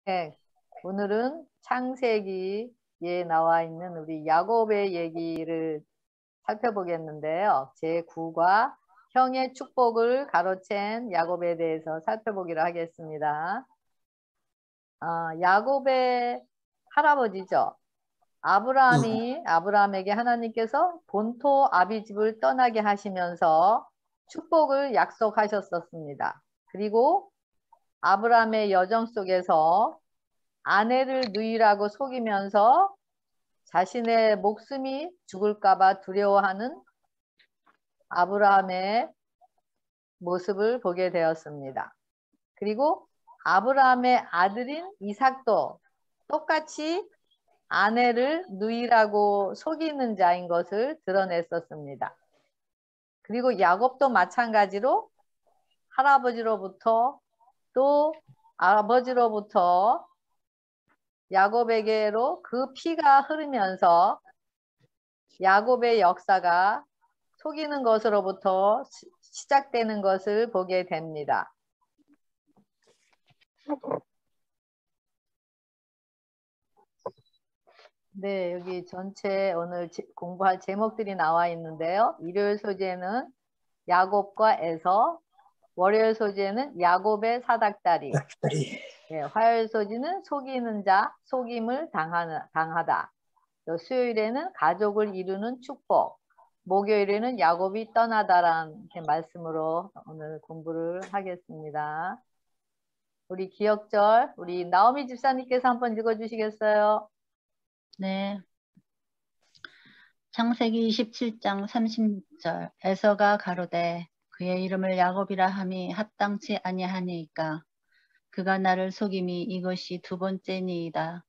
네, 오늘은 창세기에 나와 있는 우리 야곱의 얘기를 살펴보겠는데요. 제9과 형의 축복을 가로챈 야곱에 대해서 살펴보기로 하겠습니다. 야곱의 할아버지죠. 아브라함에게 하나님께서 본토 아비집을 떠나게 하시면서 축복을 약속하셨었습니다. 그리고 아브라함의 여정 속에서 아내를 누이라고 속이면서 자신의 목숨이 죽을까봐 두려워하는 아브라함의 모습을 보게 되었습니다. 그리고 아브라함의 아들인 이삭도 똑같이 아내를 누이라고 속이는 자인 것을 드러냈었습니다. 그리고 야곱도 마찬가지로 할아버지로부터 또 아버지로부터 야곱에게로 그 피가 흐르면서 야곱의 역사가 속이는 것으로부터 시작되는 것을 보게 됩니다. 네, 여기 전체 오늘 공부할 제목들이 나와 있는데요. 일요일 소재는 야곱과 에서, 월요일 소재는 야곱의 사닥다리, 네, 화요일 소재는 속이는 자, 속임을 당하다. 또 수요일에는 가족을 이루는 축복, 목요일에는 야곱이 떠나다라는 말씀으로 오늘 공부를 하겠습니다. 우리 기억절, 우리 나오미 집사님께서 한번 읽어주시겠어요? 네. 창세기 27장 30절 에서가 가로되 그의 이름을 야곱이라 함이 합당치 아니하니까 그가 나를 속임이 이것이 두 번째니이다.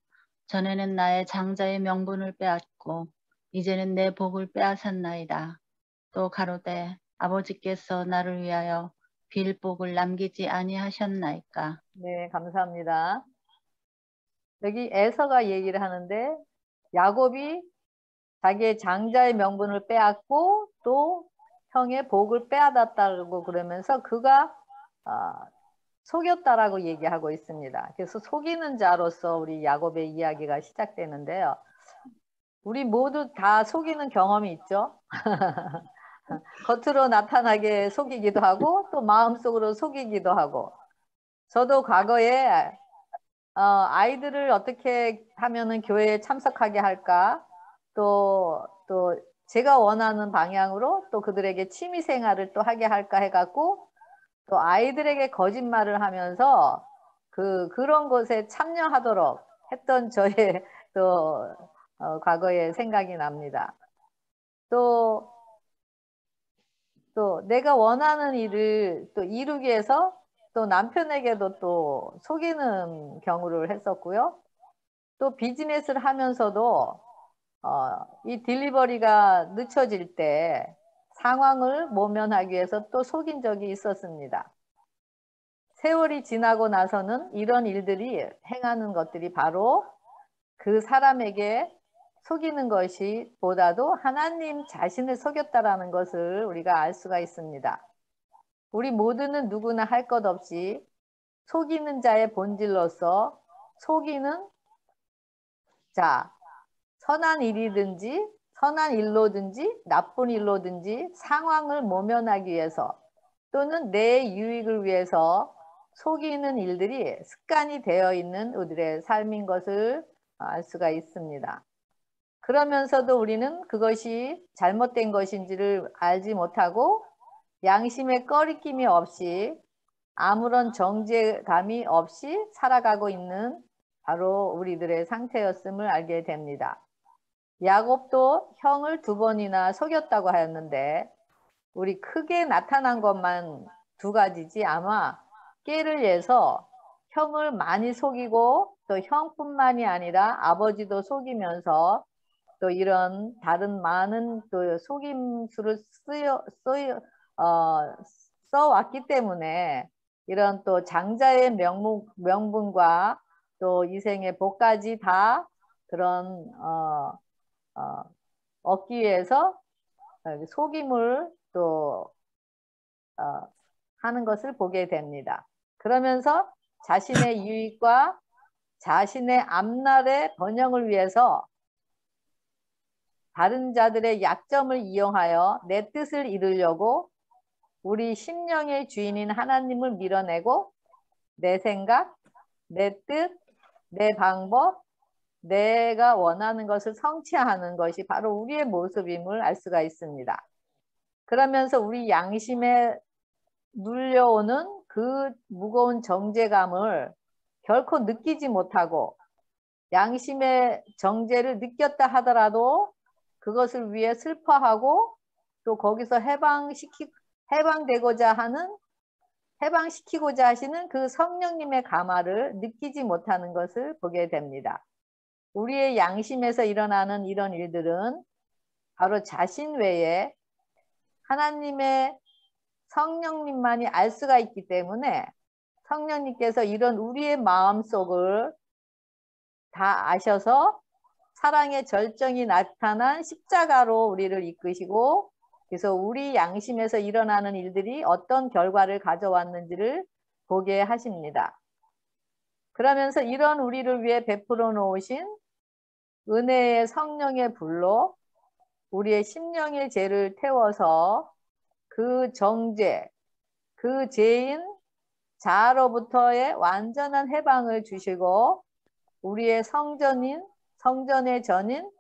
전에는 나의 장자의 명분을 빼앗고 이제는 내 복을 빼앗았나이다. 또 가로되 아버지께서 나를 위하여 빌 복을 남기지 아니하셨나이까. 네, 감사합니다. 여기 에서가 얘기를 하는데 야곱이 자기의 장자의 명분을 빼앗고 또 형의 복을 빼앗았다고 그러면서 그가 속였다라고 얘기하고 있습니다. 그래서 속이는 자로서 우리 야곱의 이야기가 시작되는데요. 우리 모두 다 속이는 경험이 있죠. 겉으로 나타나게 속이기도 하고 또 마음속으로 속이기도 하고. 저도 과거에 아이들을 어떻게 하면은 교회에 참석하게 할까, 또 제가 원하는 방향으로 또 그들에게 취미 생활을 또 하게 할까 해갖고 또 아이들에게 거짓말을 하면서 그런 것에 참여하도록 했던 저의 또 과거의 생각이 납니다. 또 내가 원하는 일을 또 이루기 위해서 또 남편에게도 또 속이는 경우를 했었고요. 또 비즈니스를 하면서도 이 딜리버리가 늦춰질 때 상황을 모면하기 위해서 또 속인 적이 있었습니다. 세월이 지나고 나서는 이런 일들이 행하는 것들이 바로 그 사람에게 속이는 것이 보다도 하나님 자신을 속였다라는 것을 우리가 알 수가 있습니다. 우리 모두는 누구나 할 것 없이 속이는 자의 본질로서 속이는 자, 선한 일이든지 선한 일로든지 나쁜 일로든지 상황을 모면하기 위해서 또는 내 유익을 위해서 속이는 일들이 습관이 되어 있는 우리들의 삶인 것을 알 수가 있습니다. 그러면서도 우리는 그것이 잘못된 것인지를 알지 못하고 양심의 꺼리낌이 없이 아무런 정죄감이 없이 살아가고 있는 바로 우리들의 상태였음을 알게 됩니다. 야곱도 형을 2번이나 속였다고 하였는데 우리 크게 나타난 것만 2가지지 아마 깨를 내서 형을 많이 속이고 또 형뿐만이 아니라 아버지도 속이면서 또 이런 다른 많은 또 속임수를 써왔기 때문에 이런 또 장자의 명분과 또 이생의 복까지 다 그런 얻기 위해서 속임을 또 하는 것을 보게 됩니다. 그러면서 자신의 유익과 자신의 앞날의 번영을 위해서 다른 자들의 약점을 이용하여 내 뜻을 이루려고 우리 심령의 주인인 하나님을 밀어내고 내 생각, 내 뜻, 내 방법, 내가 원하는 것을 성취하는 것이 바로 우리의 모습임을 알 수가 있습니다. 그러면서 우리 양심에 눌려오는 그 무거운 정죄감을 결코 느끼지 못하고 양심의 정죄를 느꼈다 하더라도 그것을 위해 슬퍼하고 또 거기서 해방되고자 하는 해방시키고자 하시는 그 성령님의 감화를 느끼지 못하는 것을 보게 됩니다. 우리의 양심에서 일어나는 이런 일들은 바로 자신 외에 하나님의 성령님만이 알 수가 있기 때문에 성령님께서 이런 우리의 마음속을 다 아셔서 사랑의 절정이 나타난 십자가로 우리를 이끄시고 그래서 우리 양심에서 일어나는 일들이 어떤 결과를 가져왔는지를 보게 하십니다. 그러면서 이런 우리를 위해 베풀어 놓으신 은혜의 성령의 불로 우리의 심령의 죄를 태워서 그 정죄, 그 죄인 자아로부터의 완전한 해방을 주시고 우리의 성전의 전인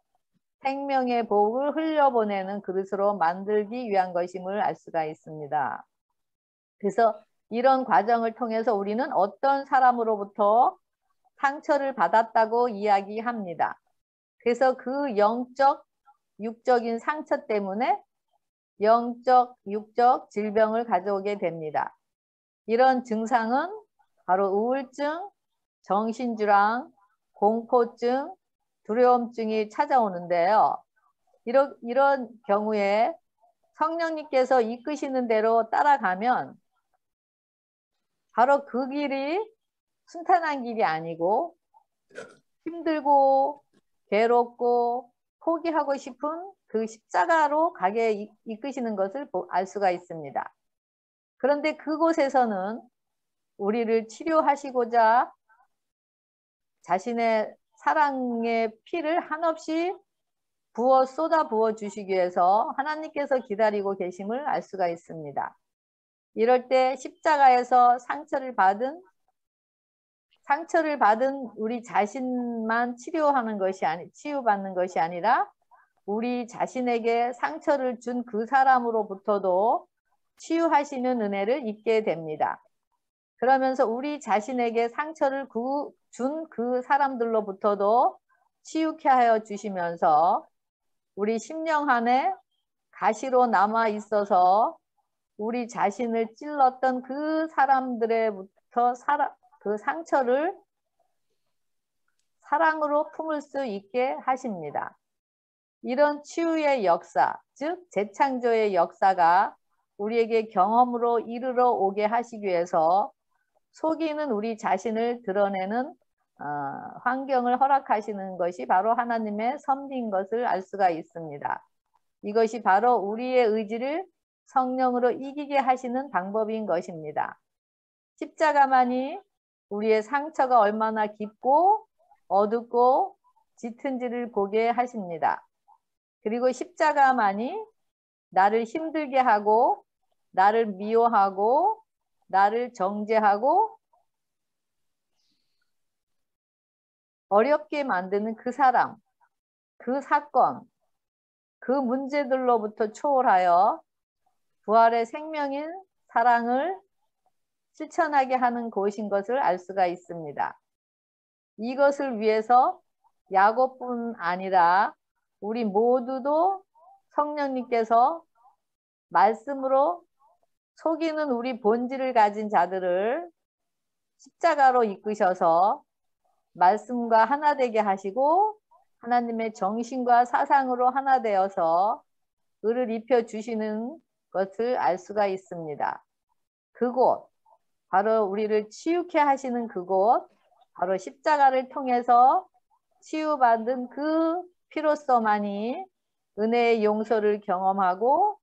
생명의 복을 흘려보내는 그릇으로 만들기 위한 것임을 알 수가 있습니다. 그래서 이런 과정을 통해서 우리는 어떤 사람으로부터 상처를 받았다고 이야기합니다. 그래서 그 영적, 육적인 상처 때문에 영적, 육적 질병을 가져오게 됩니다. 이런 증상은 바로 우울증, 정신질환, 공포증, 두려움증이 찾아오는데요. 이런 경우에 성령님께서 이끄시는 대로 따라가면 바로 그 길이 순탄한 길이 아니고 힘들고 괴롭고 포기하고 싶은 그 십자가로 가게 이끄시는 것을 알 수가 있습니다. 그런데 그곳에서는 우리를 치료하시고자 자신의 사랑의 피를 한없이 쏟아 부어 주시기 위해서 하나님께서 기다리고 계심을 알 수가 있습니다. 이럴 때 십자가에서 상처를 받은 우리 자신만 치유받는 것이 아니라 우리 자신에게 상처를 준 그 사람으로부터도 치유하시는 은혜를 입게 됩니다. 그러면서 우리 자신에게 상처를 준 그 사람들로부터도 치유케 하여 주시면서 우리 심령 안에 가시로 남아 있어서 우리 자신을 찔렀던 그 사람들로부터 그 상처를 사랑으로 품을 수 있게 하십니다. 이런 치유의 역사, 즉 재창조의 역사가 우리에게 경험으로 이르러 오게 하시기 위해서 속이는 우리 자신을 드러내는 환경을 허락하시는 것이 바로 하나님의 섭리인 것을 알 수가 있습니다. 이것이 바로 우리의 의지를 성령으로 이기게 하시는 방법인 것입니다. 십자가만이 우리의 상처가 얼마나 깊고 어둡고 짙은지를 보게 하십니다. 그리고 십자가만이 나를 힘들게 하고 나를 미워하고 나를 정죄하고 어렵게 만드는 그 사람, 그 사건, 그 문제들로부터 초월하여 부활의 생명인 사랑을 실천하게 하는 곳인 것을 알 수가 있습니다. 이것을 위해서 야곱뿐 아니라 우리 모두도 성령님께서 말씀으로 속이는 우리 본질을 가진 자들을 십자가로 이끄셔서 말씀과 하나 되게 하시고 하나님의 정신과 사상으로 하나 되어서 의를 입혀 주시는 것을 알 수가 있습니다. 그곳, 바로 우리를 치유케 하시는 그곳, 바로 십자가를 통해서 치유받은 그 피로서만이 은혜의 용서를 경험하고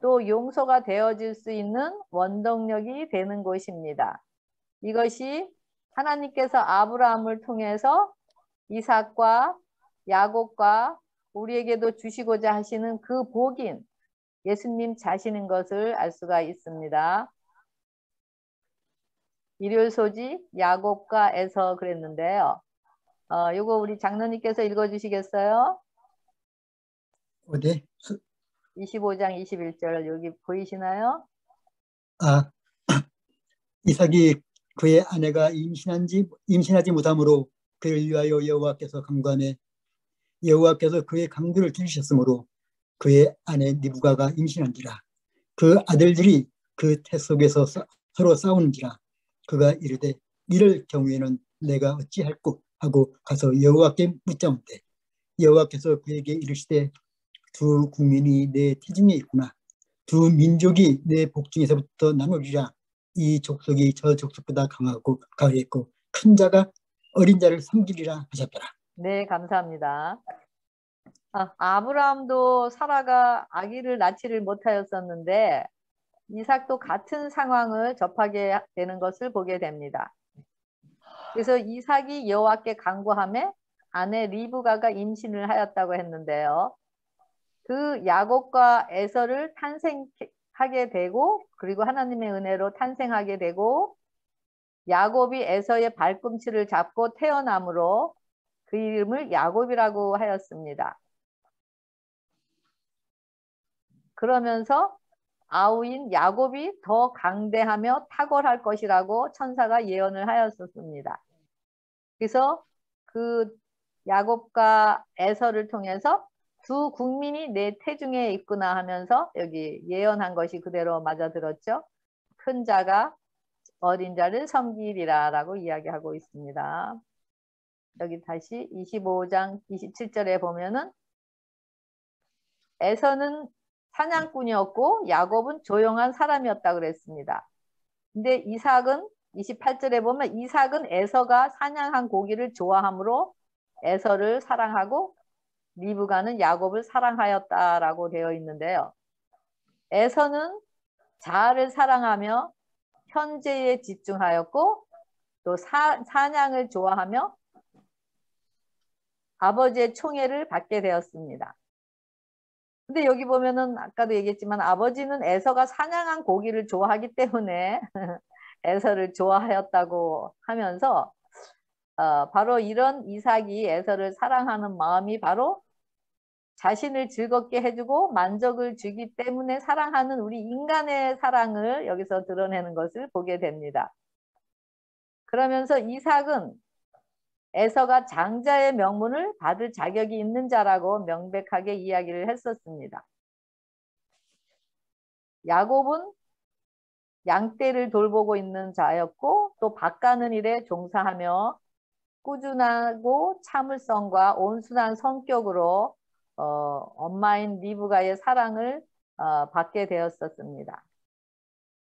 또 용서가 되어질 수 있는 원동력이 되는 곳입니다. 이것이 하나님께서 아브라함을 통해서 이삭과 야곱과 우리에게도 주시고자 하시는 그 복인 예수님 자신인 것을 알 수가 있습니다. 일요일 소지 야곱과 에서 그랬는데요. 이거 우리 장로님께서 읽어주시겠어요? 어디? 25장 21절 여기 보이시나요? 아, 이삭이 그의 아내가 임신하지 못함으로 그를 위하여 여호와께서 간구하매 여호와께서 그의 강도를 들으셨으므로 그의 아내 리브가가 임신한지라. 그 아들들이 그 태 속에서 서로 싸우는지라. 그가 이르되 이럴 경우에는 내가 어찌할꼬 하고 가서 여호와께 묻자온대. 여호와께서 그에게 이르시되 두 국민이 내 태중에 있구나. 두 민족이 내 복중에서부터 나누리라. 이 족속이 저 족속보다 강하고 가리했고 큰 자가 어린 자를 섬기리라 하셨더라. 네, 감사합니다. 아브라함도 사라가 아기를 낳지를 못하였었는데 이삭도 같은 상황을 접하게 되는 것을 보게 됩니다. 그래서 이삭이 여호와께 간구하며 아내 리브가가 임신을 하였다고 했는데요. 그 야곱과 에서를 탄생하게 되고 그리고 하나님의 은혜로 탄생하게 되고 야곱이 에서의 발꿈치를 잡고 태어나므로 그 이름을 야곱이라고 하였습니다. 그러면서 아우인 야곱이 더 강대하며 탁월할 것이라고 천사가 예언을 하였었습니다. 그래서 그 야곱과 에서를 통해서 두 국민이 내 태중에 있구나 하면서 여기 예언한 것이 그대로 맞아들었죠. 큰 자가 어린 자를 섬기리라 라고 이야기하고 있습니다. 여기 다시 25장 27절에 보면은 에서는 사냥꾼이었고 야곱은 조용한 사람이었다 그랬습니다. 근데 이삭은 28절에 보면 이삭은 에서가 사냥한 고기를 좋아하므로 에서를 사랑하고 리브가는 야곱을 사랑하였다라고 되어 있는데요. 에서는 자아를 사랑하며 현재에 집중하였고 또 사냥을 좋아하며 아버지의 총애를 받게 되었습니다. 근데 여기 보면은 아까도 얘기했지만 아버지는 에서가 사냥한 고기를 좋아하기 때문에 에서를 좋아하였다고 하면서 바로 이런 이삭이 에서를 사랑하는 마음이 바로 자신을 즐겁게 해주고 만족을 주기 때문에 사랑하는 우리 인간의 사랑을 여기서 드러내는 것을 보게 됩니다. 그러면서 이삭은 에서가 장자의 명분을 받을 자격이 있는 자라고 명백하게 이야기를 했었습니다. 야곱은 양떼를 돌보고 있는 자였고 또 밭가는 일에 종사하며 꾸준하고 참을성과 온순한 성격으로 엄마인 리브가의 사랑을 받게 되었었습니다.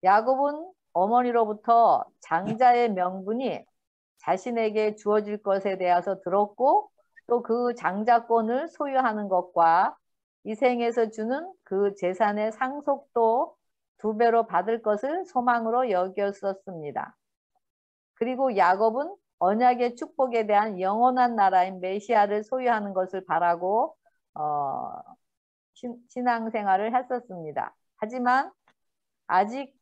야곱은 어머니로부터 장자의 명분이 자신에게 주어질 것에 대해서 들었고 또 그 장자권을 소유하는 것과 이 생에서 주는 그 재산의 상속도 2배로 받을 것을 소망으로 여겼었습니다. 그리고 야곱은 언약의 축복에 대한 영원한 나라인 메시아를 소유하는 것을 바라고 신앙생활을 했었습니다. 하지만 아직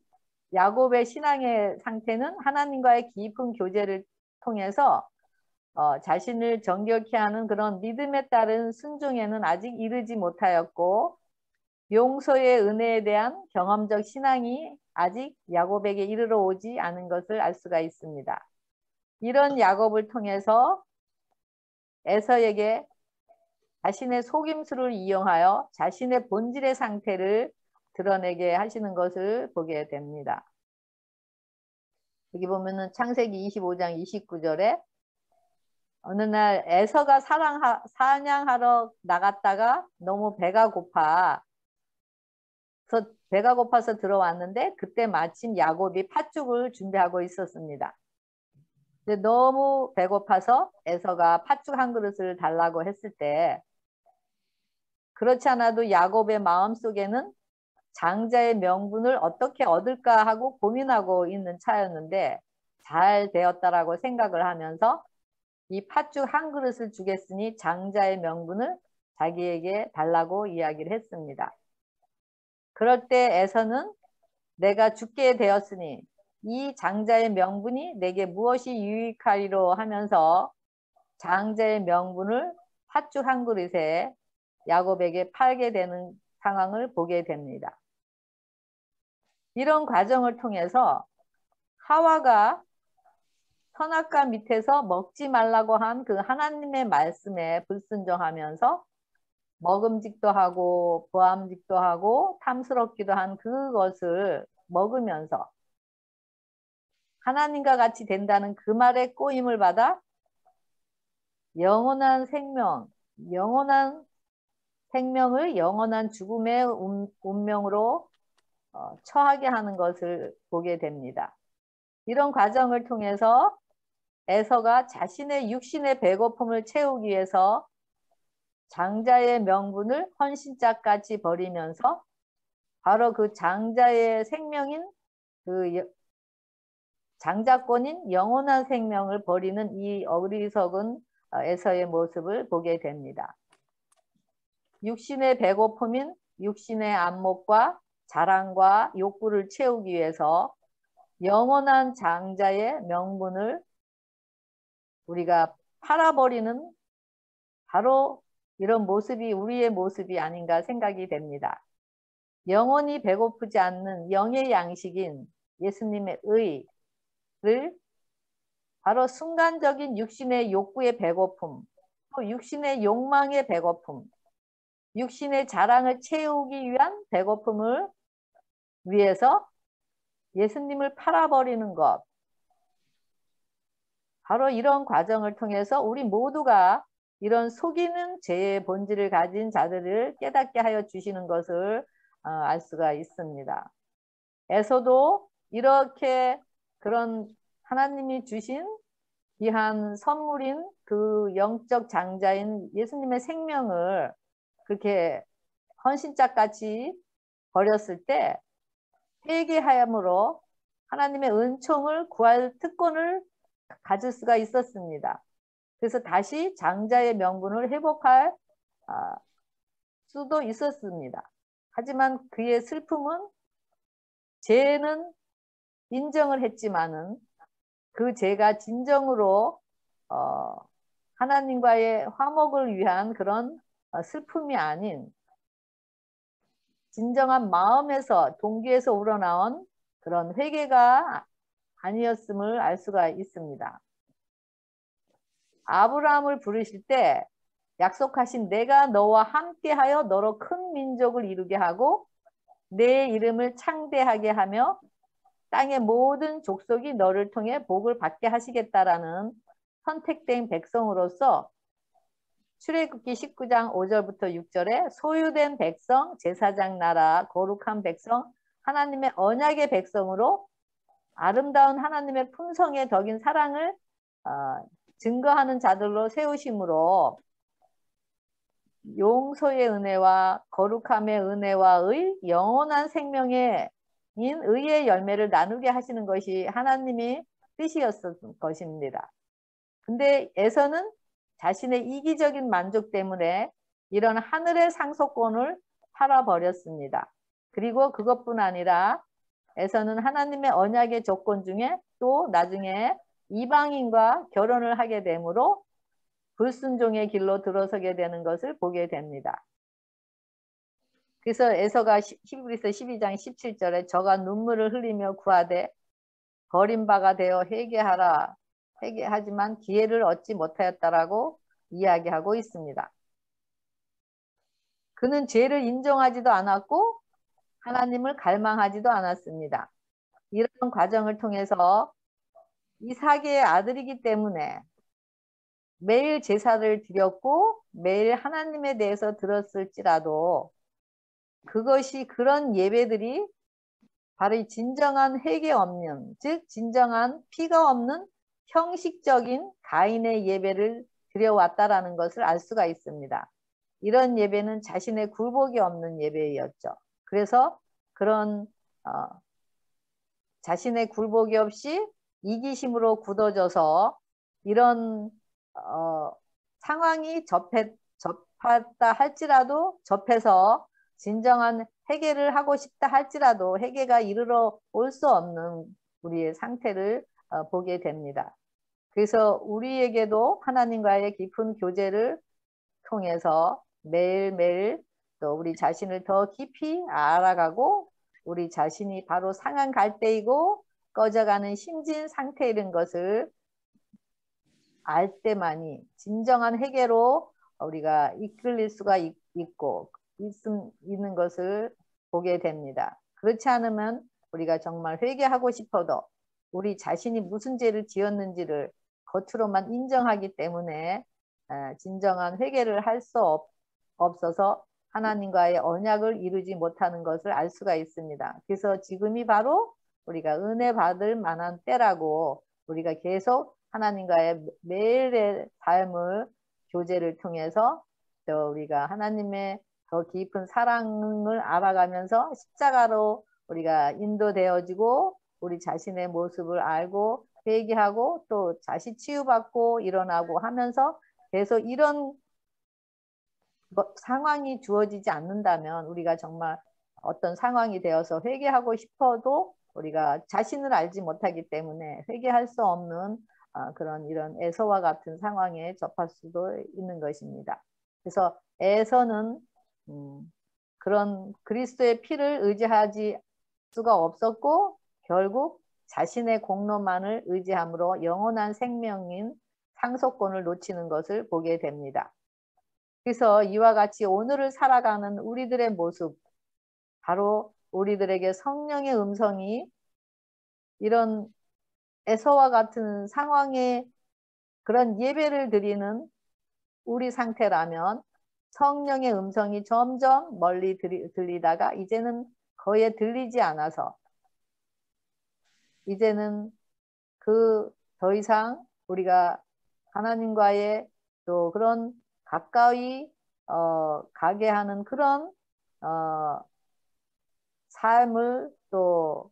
야곱의 신앙의 상태는 하나님과의 깊은 교제를 통해서 자신을 정결케 하는 그런 믿음에 따른 순종에는 아직 이르지 못하였고 용서의 은혜에 대한 경험적 신앙이 아직 야곱에게 이르러 오지 않은 것을 알 수가 있습니다. 이런 야곱을 통해서 에서에게 자신의 속임수를 이용하여 자신의 본질의 상태를 드러내게 하시는 것을 보게 됩니다. 여기 보면은 창세기 25장 29절에 어느 날 에서가 사냥하러 나갔다가 너무 배가 고파서 들어왔는데 그때 마침 야곱이 팥죽을 준비하고 있었습니다. 근데 너무 배고파서 에서가 팥죽 한 그릇을 달라고 했을 때 그렇지 않아도 야곱의 마음속에는 장자의 명분을 어떻게 얻을까 하고 고민하고 있는 차였는데 잘 되었다라고 생각을 하면서 이 팥죽 한 그릇을 주겠으니 장자의 명분을 자기에게 달라고 이야기를 했습니다. 그럴 때 에서는 내가 죽게 되었으니 이 장자의 명분이 내게 무엇이 유익하리로 하면서 장자의 명분을 팥죽 한 그릇에 야곱에게 팔게 되는 상황을 보게 됩니다. 이런 과정을 통해서 하와가 선악과 밑에서 먹지 말라고 한 그 하나님의 말씀에 불순종하면서 먹음직도 하고 보암직도 하고 탐스럽기도 한 그것을 먹으면서 하나님과 같이 된다는 그 말에 꼬임을 받아 영원한 생명을 영원한 죽음의 운명으로 처하게 하는 것을 보게 됩니다. 이런 과정을 통해서 에서가 자신의 육신의 배고픔을 채우기 위해서 장자의 명분을 헌신짝같이 버리면서 바로 그 장자의 생명인 그 장자권인 영원한 생명을 버리는 이 어리석은 에서의 모습을 보게 됩니다. 육신의 배고픔인 육신의 안목과 자랑과 욕구를 채우기 위해서 영원한 장자의 명분을 우리가 팔아버리는 바로 이런 모습이 우리의 모습이 아닌가 생각이 됩니다. 영원히 배고프지 않는 영의 양식인 예수님의 의를 바로 순간적인 육신의 욕구의 배고픔, 또 육신의 욕망의 배고픔, 육신의 자랑을 채우기 위한 배고픔을 위해서 예수님을 팔아버리는 것, 바로 이런 과정을 통해서 우리 모두가 이런 속이는 죄의 본질을 가진 자들을 깨닫게 하여 주시는 것을 알 수가 있습니다. 에서도 이렇게 그런 하나님이 주신 귀한 선물인 그 영적 장자인 예수님의 생명을 그렇게 헌신짝같이 버렸을 때 회개하므로 하나님의 은총을 구할 특권을 가질 수가 있었습니다. 그래서 다시 장자의 명분을 회복할 수도 있었습니다. 하지만 그의 슬픔은 죄는 인정을 했지만은 그 죄가 진정으로 하나님과의 화목을 위한 그런 슬픔이 아닌 진정한 마음에서 동기에서 우러나온 그런 회개가 아니었음을 알 수가 있습니다. 아브라함을 부르실 때 약속하신 내가 너와 함께하여 너로 큰 민족을 이루게 하고 내 이름을 창대하게 하며 땅의 모든 족속이 너를 통해 복을 받게 하시겠다라는 선택된 백성으로서 출애굽기 19장 5절부터 6절에 소유된 백성, 제사장 나라, 거룩한 백성, 하나님의 언약의 백성으로 아름다운 하나님의 품성의 덕인 사랑을 증거하는 자들로 세우심으로 용서의 은혜와 거룩함의 은혜와의 영원한 생명의 의의 열매를 나누게 하시는 것이 하나님의 뜻이었을 것입니다. 근데 에서는 자신의 이기적인 만족 때문에 이런 하늘의 상속권을 팔아버렸습니다. 그리고 그것뿐 아니라 에서는 하나님의 언약의 조건 중에 또 나중에 이방인과 결혼을 하게 되므로 불순종의 길로 들어서게 되는 것을 보게 됩니다. 그래서 에서가 히브리서 12장 17절에 저가 눈물을 흘리며 구하되 버림바가 되어 회개하지만 기회를 얻지 못하였다라고 이야기하고 있습니다. 그는 죄를 인정하지도 않았고 하나님을 갈망하지도 않았습니다. 이런 과정을 통해서 이삭의 아들이기 때문에 매일 제사를 드렸고 매일 하나님에 대해서 들었을지라도 그것이 그런 예배들이 바로 이 진정한 회개 없는, 즉 진정한 피가 없는 형식적인 가인의 예배를 드려왔다라는 것을 알 수가 있습니다. 이런 예배는 자신의 굴복이 없는 예배였죠. 그래서 그런 자신의 굴복이 없이 이기심으로 굳어져서 이런 상황이 접했다 할지라도 접해서 진정한 회개를 하고 싶다 할지라도 회개가 이르러 올 수 없는 우리의 상태를 보게 됩니다. 그래서 우리에게도 하나님과의 깊은 교제를 통해서 매일매일 또 우리 자신을 더 깊이 알아가고 우리 자신이 바로 상한 갈대이고 꺼져가는 심진 상태인 것을 알 때만이 진정한 회개로 우리가 이끌릴 수가 있고 있는 것을 보게 됩니다. 그렇지 않으면 우리가 정말 회개하고 싶어도 우리 자신이 무슨 죄를 지었는지를 겉으로만 인정하기 때문에 진정한 회개를 할 수 없어서 하나님과의 언약을 이루지 못하는 것을 알 수가 있습니다. 그래서 지금이 바로 우리가 은혜 받을 만한 때라고 우리가 계속 하나님과의 매일의 삶을 교제를 통해서 또 우리가 하나님의 더 깊은 사랑을 알아가면서 십자가로 우리가 인도되어지고 우리 자신의 모습을 알고 회개하고 또 다시 치유받고 일어나고 하면서 계속 이런 상황이 주어지지 않는다면 우리가 정말 어떤 상황이 되어서 회개하고 싶어도 우리가 자신을 알지 못하기 때문에 회개할 수 없는 그런 이런 에서와 같은 상황에 접할 수도 있는 것입니다. 그래서 에서는 그런 그리스도의 피를 의지하지 수가 없었고 결국 자신의 공로만을 의지함으로 영원한 생명인 상속권을 놓치는 것을 보게 됩니다. 그래서 이와 같이 오늘을 살아가는 우리들의 모습, 바로 우리들에게 성령의 음성이 이런 에서와 같은 상황에 그런 예배를 드리는 우리 상태라면 성령의 음성이 점점 멀리 들리다가 이제는 거의 들리지 않아서 이제는 더 이상 우리가 하나님과의 또 그런 가까이 가게 하는 그런 삶을 또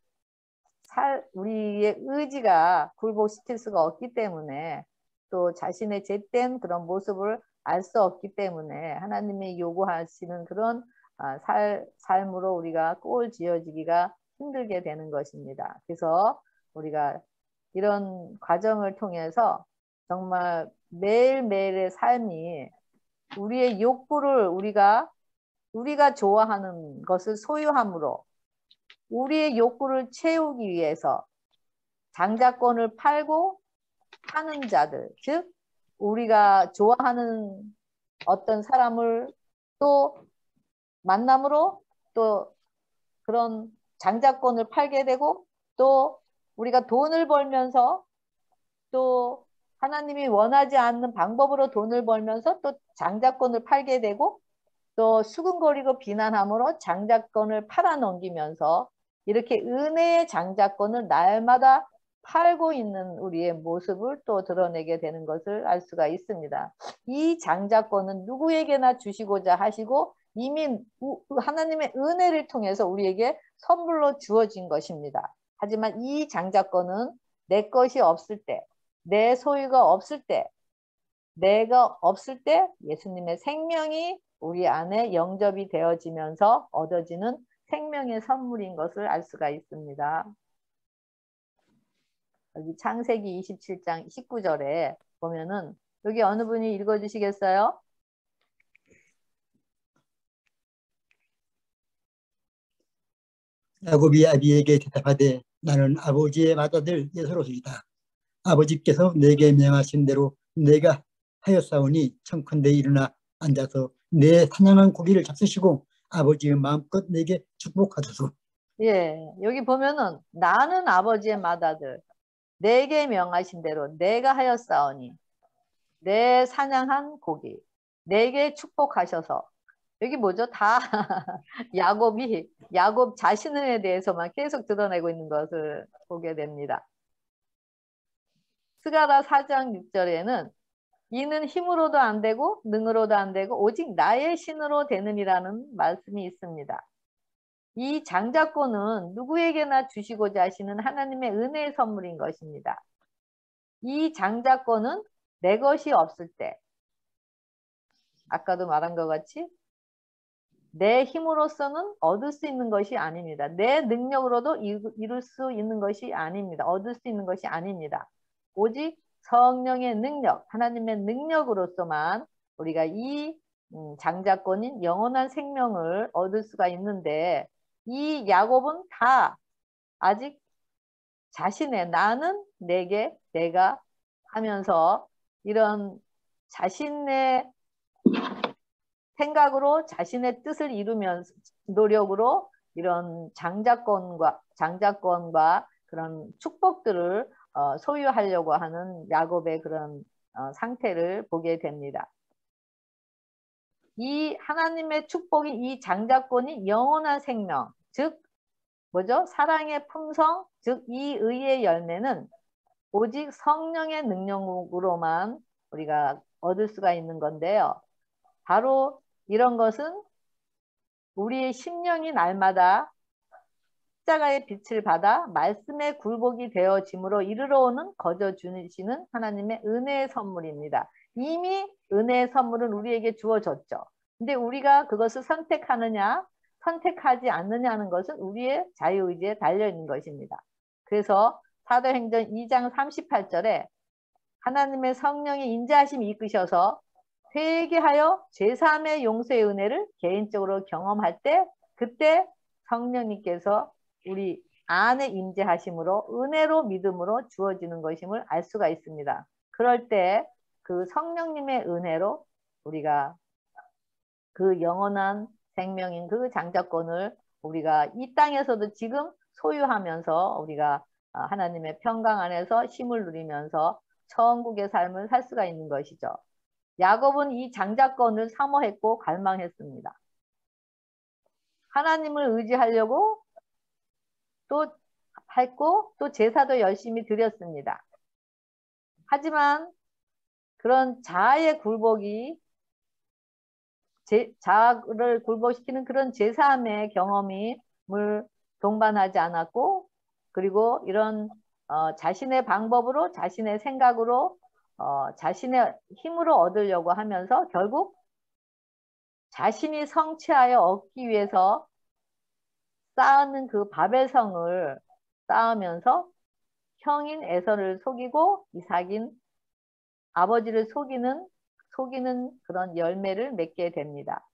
우리의 의지가 굴복시킬 수가 없기 때문에 또 자신의 잿된 그런 모습을 알 수 없기 때문에 하나님이 요구하시는 그런 삶으로 우리가 꼴 지어지기가 힘들게 되는 것입니다. 그래서 우리가 이런 과정을 통해서 정말 매일매일의 삶이 우리의 욕구를 우리가 좋아하는 것을 소유함으로 우리의 욕구를 채우기 위해서 장자권을 팔고 파는 자들, 즉 우리가 좋아하는 어떤 사람을 또 만남으로 또 그런 장자권을 팔게 되고 또 우리가 돈을 벌면서 또 하나님이 원하지 않는 방법으로 돈을 벌면서 또 장자권을 팔게 되고 또 수근거리고 비난함으로 장자권을 팔아넘기면서 이렇게 은혜의 장자권을 날마다 팔고 있는 우리의 모습을 또 드러내게 되는 것을 알 수가 있습니다. 이 장자권은 누구에게나 주시고자 하시고 이미 하나님의 은혜를 통해서 우리에게 선물로 주어진 것입니다. 하지만 이 장자권은 내 것이 없을 때, 내 소유가 없을 때, 내가 없을 때 예수님의 생명이 우리 안에 영접이 되어지면서 얻어지는 생명의 선물인 것을 알 수가 있습니다. 여기 창세기 27장 19절에 보면은 여기 어느 분이 읽어주시겠어요? 야곱이 아비에게 대답하되 나는 아버지의 맏아들 에서로소이다. 아버지께서 내게 명하신 대로 내가 하였사오니 청컨대 일어나 앉아서 내 사냥한 고기를 잡수시고 아버지의 마음껏 내게 축복하소서. 예, 여기 보면은 나는 아버지의 맏아들 내게 명하신 대로 내가 하였사오니 내 사냥한 고기 내게 축복하셔서 여기 뭐죠? 다 야곱 자신에 대해서만 계속 드러내고 있는 것을 보게 됩니다. 스가랴 4장 6절에는 이는 힘으로도 안 되고 능으로도 안 되고 오직 나의 신으로 되느니라는 말씀이 있습니다. 이 장자권은 누구에게나 주시고자 하시는 하나님의 은혜의 선물인 것입니다. 이 장자권은 내 것이 없을 때, 아까도 말한 것 같이 내 힘으로서는 얻을 수 있는 것이 아닙니다. 내 능력으로도 이룰 수 있는 것이 아닙니다. 얻을 수 있는 것이 아닙니다. 오직 성령의 능력, 하나님의 능력으로서만 우리가 이 장자권인 영원한 생명을 얻을 수가 있는데, 이 야곱은 다 아직 자신의 나는 내게 내가 하면서 이런 자신의 생각으로 자신의 뜻을 이루면서 노력으로 이런 장자권과 그런 축복들을 소유하려고 하는 야곱의 그런 상태를 보게 됩니다. 이 하나님의 축복이 이 장자권이 영원한 생명, 즉 뭐죠? 사랑의 품성, 즉 이 의의 열매는 오직 성령의 능력으로만 우리가 얻을 수가 있는 건데요. 바로 이런 것은 우리의 심령이 날마다 십자가의 빛을 받아 말씀의 굴복이 되어짐으로 이르러 오는 거저 주시는 하나님의 은혜의 선물입니다. 이미 은혜의 선물은 우리에게 주어졌죠. 근데 우리가 그것을 선택하느냐 선택하지 않느냐는 것은 우리의 자유의지에 달려있는 것입니다. 그래서 사도행전 2장 38절에 하나님의 성령의 인자하심이 이끄셔서 회개하여 제3의 용서의 은혜를 개인적으로 경험할 때, 그때 성령님께서 우리 안에 임재하심으로 은혜로 믿음으로 주어지는 것임을 알 수가 있습니다. 그럴 때 그 성령님의 은혜로 우리가 그 영원한 생명인 그 장자권을 우리가 이 땅에서도 지금 소유하면서 우리가 하나님의 평강 안에서 쉼을 누리면서 천국의 삶을 살 수가 있는 것이죠. 야곱은 이 장자권을 사모했고 갈망했습니다. 하나님을 의지하려고 또 했고 또 제사도 열심히 드렸습니다. 하지만 그런 자아의 굴복이 자아를 굴복시키는 그런 제3의 경험을 동반하지 않았고, 그리고 이런 자신의 방법으로 자신의 생각으로 자신의 힘으로 얻으려고 하면서 결국 자신이 성취하여 얻기 위해서 쌓는 그 바벨성을 쌓으면서 형인 에서를 속이고 이삭인 아버지를 속이는 그런 열매를 맺게 됩니다.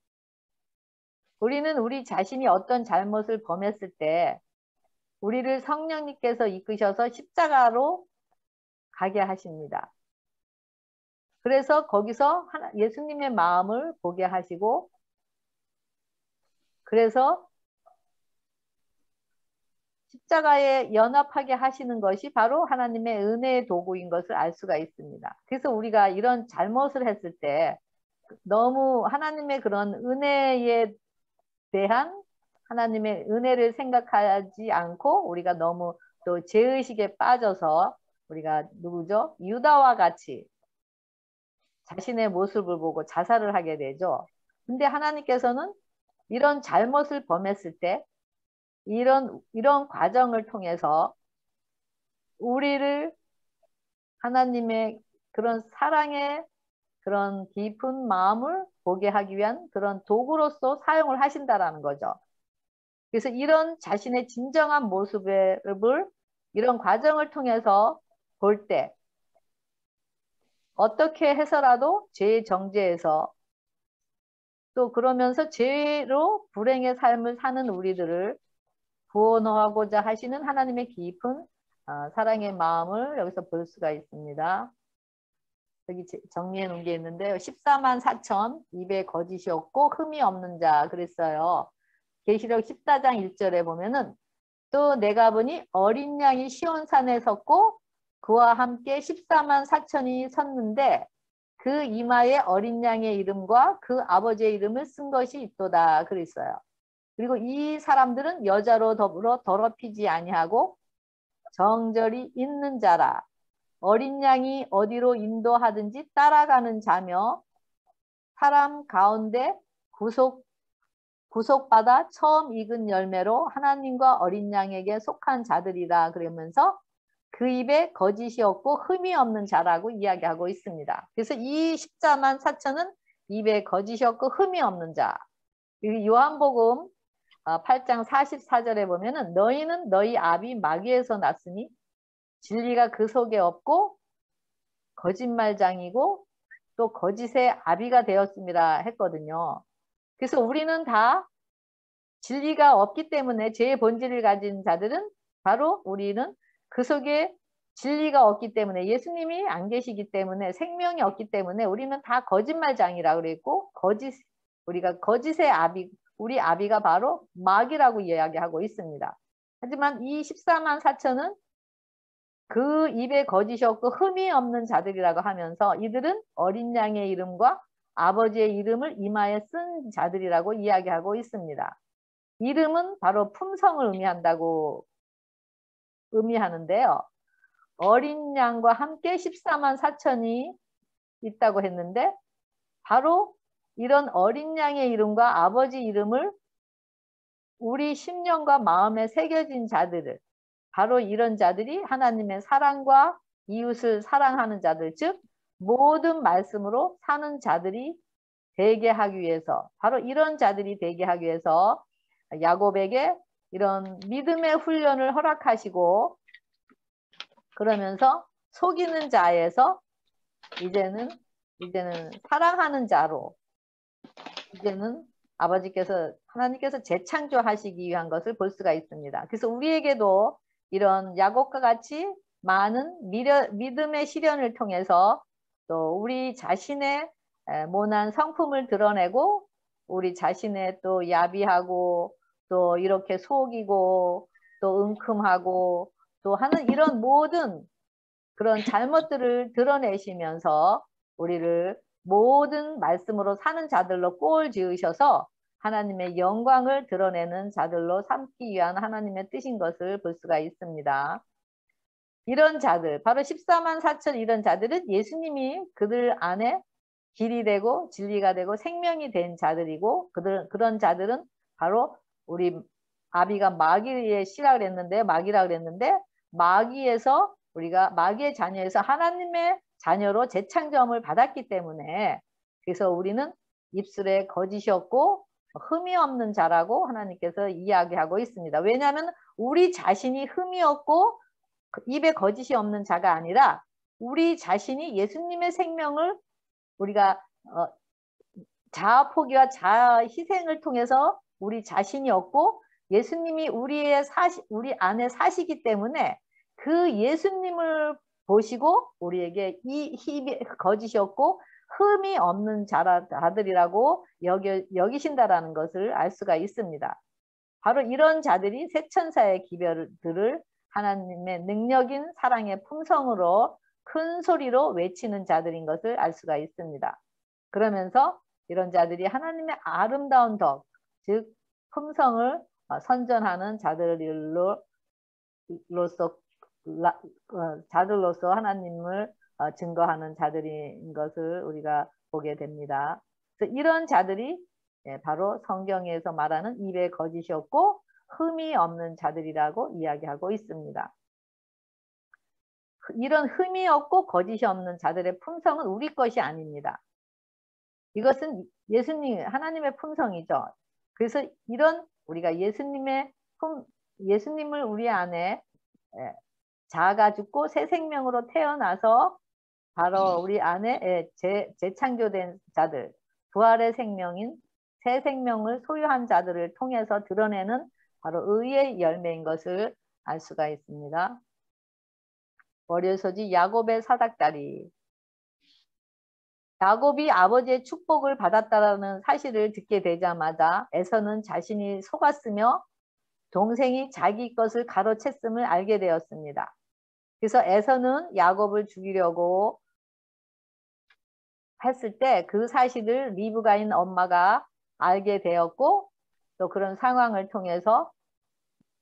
우리는 우리 자신이 어떤 잘못을 범했을 때 우리를 성령님께서 이끄셔서 십자가로 가게 하십니다. 그래서 거기서 예수님의 마음을 보게 하시고, 그래서 십자가에 연합하게 하시는 것이 바로 하나님의 은혜의 도구인 것을 알 수가 있습니다. 그래서 우리가 이런 잘못을 했을 때 너무 하나님의 그런 은혜에 대한 하나님의 은혜를 생각하지 않고 우리가 너무 또 죄의식에 빠져서 우리가 누구죠? 유다와 같이 자신의 모습을 보고 자살을 하게 되죠. 근데 하나님께서는 이런 잘못을 범했을 때 이런 과정을 통해서 우리를 하나님의 그런 사랑의 그런 깊은 마음을 보게 하기 위한 그런 도구로서 사용을 하신다라는 거죠. 그래서 이런 자신의 진정한 모습을 이런 과정을 통해서 볼 때 어떻게 해서라도 죄의 정죄에서 또 그러면서 죄로 불행의 삶을 사는 우리들을 구원하고자 하시는 하나님의 깊은 사랑의 마음을 여기서 볼 수가 있습니다. 여기 정리해 놓은 게 있는데요. 14만 4천 입에 거짓이 없고 흠이 없는 자 그랬어요. 계시록 14장 1절에 보면은 또 내가 보니 어린 양이 시온산에 섰고 그와 함께 14만 4천이 섰는데 그 이마에 어린 양의 이름과 그 아버지의 이름을 쓴 것이 있도다 그랬어요. 그리고 이 사람들은 여자로 더불어 더럽히지 아니하고 정절이 있는 자라. 어린 양이 어디로 인도하든지 따라가는 자며 사람 가운데 구속받아 처음 익은 열매로 하나님과 어린 양에게 속한 자들이라 그러면서 그 입에 거짓이 없고 흠이 없는 자라고 이야기하고 있습니다. 그래서 이 십자만 사천은 입에 거짓이 없고 흠이 없는 자. 요한복음 8장 44절에 보면은 너희는 너희 아비 마귀에서 났으니 진리가 그 속에 없고 거짓말장이고 또 거짓의 아비가 되었습니다 했거든요. 그래서 우리는 다 진리가 없기 때문에 죄의 본질을 가진 자들은 바로 우리는 그 속에 진리가 없기 때문에 예수님이 안 계시기 때문에 생명이 없기 때문에 우리는 다 거짓말장이라고 그랬고 우리가 거짓의 아비 우리 아비가 바로 마귀라고 이야기하고 있습니다. 하지만 이 14만 4천은 그 입에 거짓이 없고 흠이 없는 자들이라고 하면서 이들은 어린 양의 이름과 아버지의 이름을 이마에 쓴 자들이라고 이야기하고 있습니다. 이름은 바로 품성을 의미하는데요. 어린 양과 함께 14만 4천이 있다고 했는데 바로 이런 어린 양의 이름과 아버지 이름을 우리 심령과 마음에 새겨진 자들을 바로 이런 자들이 하나님의 사랑과 이웃을 사랑하는 자들, 즉 모든 말씀으로 사는 자들이 되게 하기 위해서 바로 이런 자들이 되게 하기 위해서 야곱에게 이런 믿음의 훈련을 허락하시고 그러면서 속이는 자에서 이제는 사랑하는 자로 이제는 하나님께서 재창조하시기 위한 것을 볼 수가 있습니다. 그래서 우리에게도 이런 야곱과 같이 많은 믿음의 시련을 통해서 또 우리 자신의 모난 성품을 드러내고 우리 자신의 또 야비하고 또 이렇게 속이고 또 은큼하고 또 하는 이런 모든 그런 잘못들을 드러내시면서 우리를 모든 말씀으로 사는 자들로 꼴 지으셔서 하나님의 영광을 드러내는 자들로 삼기 위한 하나님의 뜻인 것을 볼 수가 있습니다. 이런 자들, 바로 14만 4천 이런 자들은 예수님이 그들 안에 길이 되고 진리가 되고 생명이 된 자들이고 그런 자들은 바로 우리 아비가 마귀의 씨라 그랬는데 마귀라 그랬는데 마귀에서 우리가 마귀의 자녀에서 하나님의 자녀로 재창조함을 받았기 때문에 그래서 우리는 입술에 거짓이 없고 흠이 없는 자라고 하나님께서 이야기하고 있습니다. 왜냐하면 우리 자신이 흠이 없고 입에 거짓이 없는 자가 아니라 우리 자신이 예수님의 생명을 우리가 자아 포기와 자아 희생을 통해서 우리 자신이 없고 예수님이 우리 안에 사시기 때문에 그 예수님을 보시고 우리에게 이 거짓이 없고 흠이 없는 자들이라고 여기신다라는 것을 알 수가 있습니다. 바로 이런 자들이 새 천사의 기별들을 하나님의 능력인 사랑의 품성으로 큰 소리로 외치는 자들인 것을 알 수가 있습니다. 그러면서 이런 자들이 하나님의 아름다운 덕, 즉 품성을 선전하는 자들로서 하나님을 증거하는 자들인 것을 우리가 보게 됩니다. 그래서 이런 자들이 바로 성경에서 말하는 입에 거짓이 없고 흠이 없는 자들이라고 이야기하고 있습니다. 이런 흠이 없고 거짓이 없는 자들의 품성은 우리 것이 아닙니다. 이것은 하나님의 품성이죠. 그래서 이런 우리가 예수님을 우리 안에 자아가 죽고 새 생명으로 태어나서 바로 우리 안에 재창조된 자들, 부활의 생명인 새 생명을 소유한 자들을 통해서 드러내는 바로 의의 열매인 것을 알 수가 있습니다. 월요소지 야곱의 사닥다리. 야곱이 아버지의 축복을 받았다는 사실을 듣게 되자마자 에서는 자신이 속았으며 동생이 자기 것을 가로챘음을 알게 되었습니다. 그래서 에서는 야곱을 죽이려고 했을 때 그 사실을 리브가인 엄마가 알게 되었고 또 그런 상황을 통해서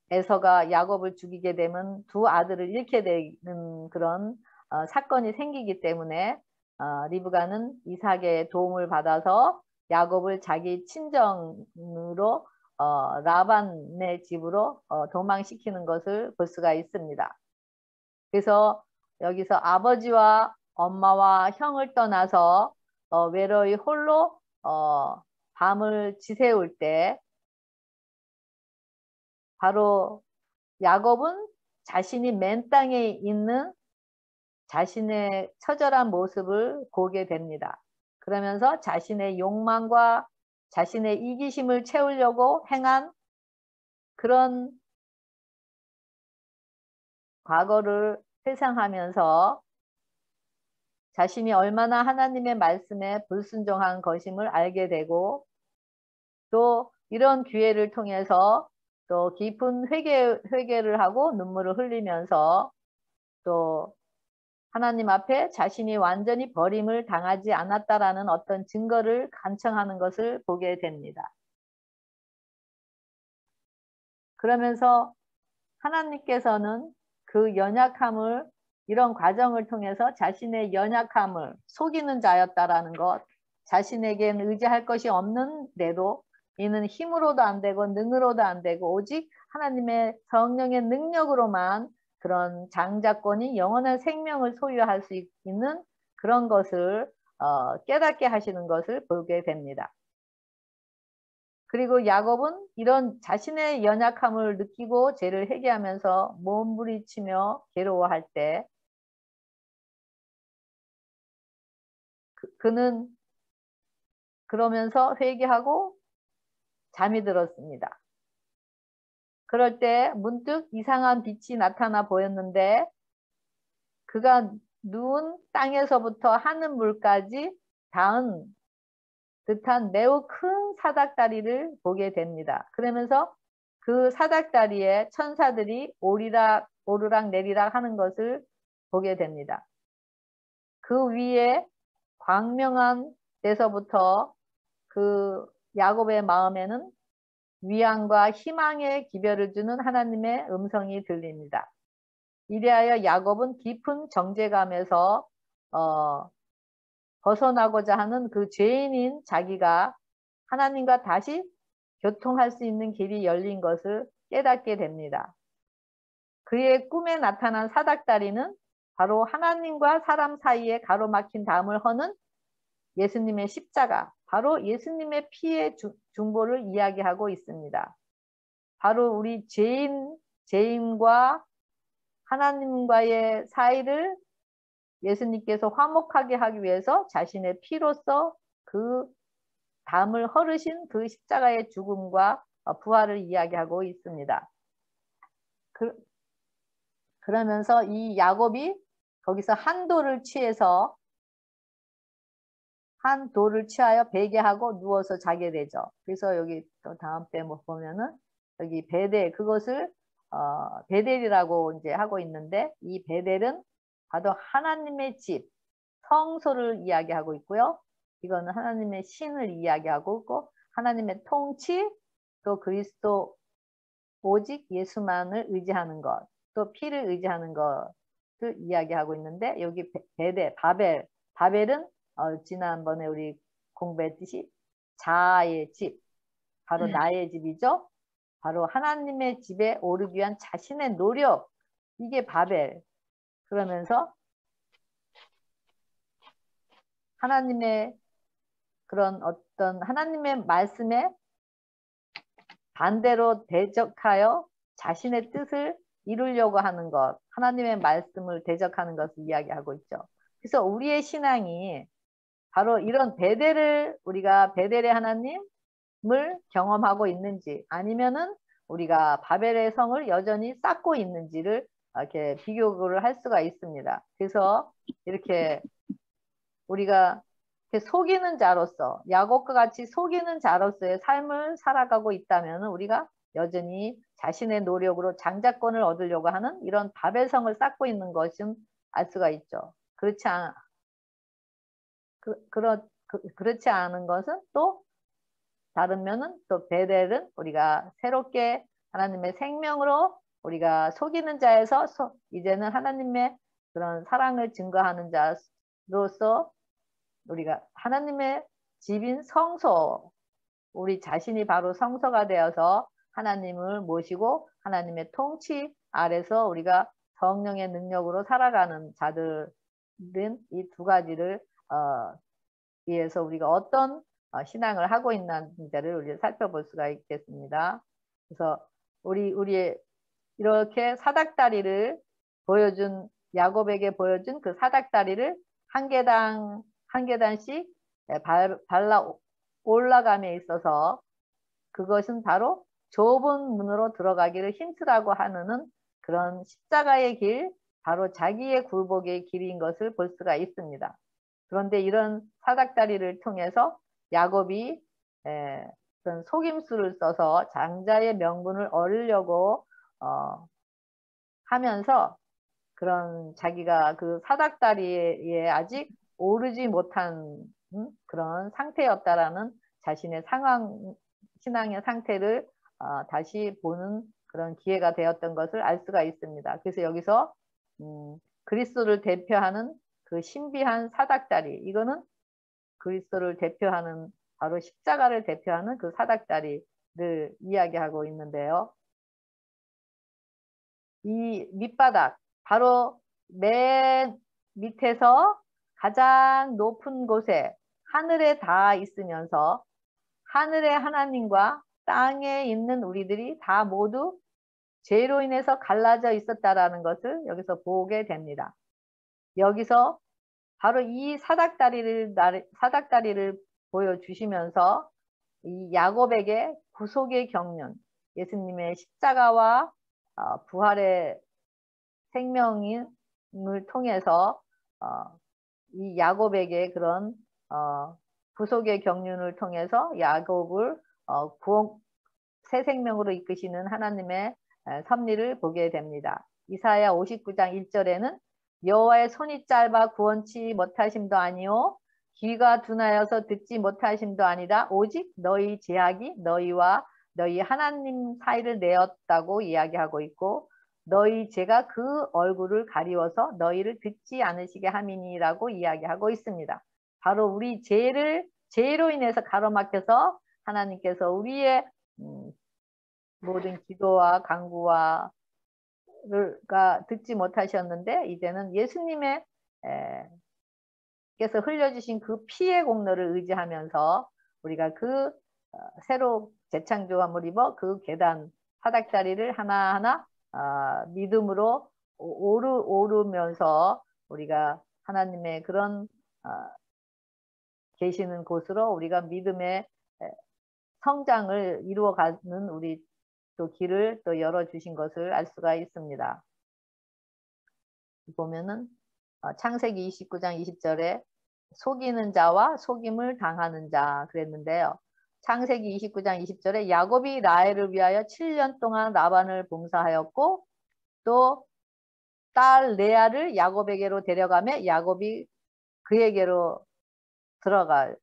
에서가 야곱을 죽이게 되면 두 아들을 잃게 되는 그런 사건이 생기기 때문에 리브가는 이삭의 도움을 받아서 야곱을 자기 친정으로 라반의 집으로 도망시키는 것을 볼 수가 있습니다. 그래서 여기서 아버지와 엄마와 형을 떠나서 외로이 홀로 밤을 지새울 때 바로 야곱은 자신이 맨 땅에 있는 자신의 처절한 모습을 보게 됩니다. 그러면서 자신의 욕망과 자신의 이기심을 채우려고 행한 그런 과거를 회상하면서 자신이 얼마나 하나님의 말씀에 불순종한 것임을 알게 되고 또 이런 기회를 통해서 또 깊은 회개를 하고 눈물을 흘리면서 또 하나님 앞에 자신이 완전히 버림을 당하지 않았다라는 어떤 증거를 간청하는 것을 보게 됩니다. 그러면서 하나님께서는 그 연약함을 이런 과정을 통해서 자신의 연약함을 속이는 자였다라는 것, 자신에게는 의지할 것이 없는데도 이는 힘으로도 안 되고 능으로도 안 되고 오직 하나님의 성령의 능력으로만 그런 장자권이 영원한 생명을 소유할 수 있는 그런 것을 깨닫게 하시는 것을 보게 됩니다. 그리고 야곱은 이런 자신의 연약함을 느끼고 죄를 회개하면서 몸부리치며 괴로워할 때 그는 그러면서 회개하고 잠이 들었습니다. 그럴 때 문득 이상한 빛이 나타나 보였는데 그가 누운 땅에서부터 하늘 물까지 닿은 듯한 매우 큰 사닥다리를 보게 됩니다. 그러면서 그 사닥다리에 천사들이 오르락 내리락 하는 것을 보게 됩니다. 그 위에 광명한 데서부터 그 야곱의 마음에는 위안과 희망의 기별을 주는 하나님의 음성이 들립니다. 이래하여 야곱은 깊은 정죄감에서 벗어나고자 하는 그 죄인인 자기가 하나님과 다시 교통할 수 있는 길이 열린 것을 깨닫게 됩니다. 그의 꿈에 나타난 사닥다리는 바로 하나님과 사람 사이에 가로막힌 담을 허는 예수님의 십자가, 바로 예수님의 피의 중보를 이야기하고 있습니다. 바로 우리 죄인과 하나님과의 사이를 예수님께서 화목하게 하기 위해서 자신의 피로써 그 담을 헐으신 그 십자가의 죽음과 부활을 이야기하고 있습니다. 그러면서 이 야곱이 거기서 한 돌을 취하여 베개하고 누워서 자게 되죠. 그래서 여기 또 다음 때 보면은 여기 베델, 그것을 베델이라고 이제 하고 있는데 이 베델은 바로 하나님의 집, 성소를 이야기하고 있고요. 이거는 하나님의 신을 이야기하고 있고 하나님의 통치, 또 그리스도 오직 예수만을 의지하는 것, 또 피를 의지하는 것을 이야기하고 있는데 여기 베델, 바벨은 지난번에 우리 공부했듯이 자아의 집, 바로 나의 집이죠. 바로 하나님의 집에 오르기 위한 자신의 노력, 이게 바벨. 그러면서 하나님의 그런 어떤 하나님의 말씀에 반대로 대적하여 자신의 뜻을 이루려고 하는 것, 하나님의 말씀을 대적하는 것을 이야기하고 있죠. 그래서 우리의 신앙이 바로 이런 우리가 베델의 하나님을 경험하고 있는지 아니면은 우리가 바벨의 성을 여전히 쌓고 있는지를 이렇게 비교를 할 수가 있습니다. 그래서 이렇게 우리가 속이는 자로서 야곱과 같이 속이는 자로서의 삶을 살아가고 있다면 우리가 여전히 자신의 노력으로 장자권을 얻으려고 하는 이런 바벨성을 쌓고 있는 것은 알 수가 있죠. 그렇지 않은 것은 또 다른 면은 또 베델은 우리가 새롭게 하나님의 생명으로 우리가 속이는 자에서 이제는 하나님의 그런 사랑을 증거하는 자로서 우리가 하나님의 집인 성소, 우리 자신이 바로 성소가 되어서 하나님을 모시고 하나님의 통치 아래서 우리가 성령의 능력으로 살아가는 자들은 이 두 가지를 위해서 우리가 어떤 신앙을 하고 있는지를 우리가 살펴볼 수가 있겠습니다. 그래서 우리의 이렇게 사닥다리를 보여준, 야곱에게 보여준 그 사닥다리를 한 계단씩 발라 올라감에 있어서 그것은 바로 좁은 문으로 들어가기를 힌트라고 하는 그런 십자가의 길, 바로 자기의 굴복의 길인 것을 볼 수가 있습니다. 그런데 이런 사닥다리를 통해서 야곱이 그런 속임수를 써서 장자의 명분을 얻으려고 하면서 그런 자기가 그 사닥다리에 아직 오르지 못한 그런 상태였다라는 자신의 신앙의 상태를 다시 보는 그런 기회가 되었던 것을 알 수가 있습니다. 그래서 여기서 그리스도를 대표하는 그 신비한 사닥다리, 이거는 그리스도를 대표하는 바로 십자가를 대표하는 그 사닥다리를 이야기하고 있는데요. 이 밑바닥, 바로 맨 밑에서 가장 높은 곳에 하늘에 닿아 있으면서 하늘의 하나님과 땅에 있는 우리들이 다 모두 죄로 인해서 갈라져 있었다라는 것을 여기서 보게 됩니다. 여기서 바로 이 사닥다리를 보여주시면서 이 야곱에게 구속의 경륜, 예수님의 십자가와 부활의 생명을 통해서 이 야곱에게 그런 구속의 경륜을 통해서 야곱을 새 생명으로 이끄시는 하나님의 섭리를 보게 됩니다. 이사야 59장 1절에는 여호와의 손이 짧아 구원치 못하심도 아니요 귀가 둔하여서 듣지 못하심도 아니라 오직 너희 죄악이 너희와 너희 하나님 사이를 내었다고 이야기하고 있고 너희 죄가 그 얼굴을 가리워서 너희를 듣지 않으시게 함이니라고 이야기하고 있습니다. 바로 우리 죄로 인해서 가로막혀서 하나님께서 우리의 모든 기도와 간구와 가 듣지 못하셨는데 이제는 예수님의 께서 흘려주신 그 피의 공로를 의지하면서 우리가 그 새로 재창조함을 입어 그 계단 사닥다리를 하나하나 믿음으로 오르면서 우리가 하나님의 그런 계시는 곳으로 우리가 믿음의 성장을 이루어가는 우리 또 길을 또 열어주신 것을 알 수가 있습니다. 보면은 창세기 29장 20절에 속이는 자와 속임을 당하는 자 그랬는데요. 창세기 29장 20절에 야곱이 라헬을 위하여 7년 동안 라반을 봉사하였고 또 딸 레아를 야곱에게로 데려가며 야곱이 그에게로 들어가면서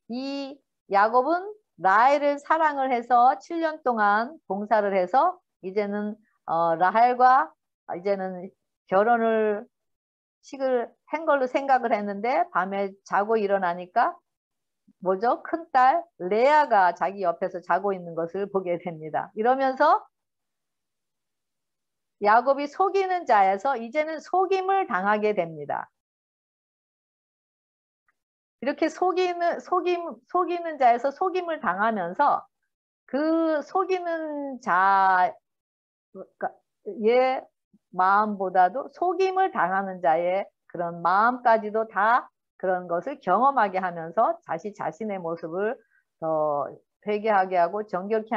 이 야곱은 라헬을 사랑을 해서 7년 동안 봉사를 해서 이제는 라헬과 이제는 결혼을 식을 한 걸로 생각을 했는데 밤에 자고 일어나니까 뭐죠? 큰딸 레아가 자기 옆에서 자고 있는 것을 보게 됩니다. 이러면서 야곱이 속이는 자에서 이제는 속임을 당하게 됩니다. 이렇게 속이는 자에서 속임을 당하면서 그 속이는 자의 마음보다도 속임을 당하는 자의 그런 마음까지도 다 그런 것을 경험하게 하면서 자신의 모습을 더 회개하게 하고 정결케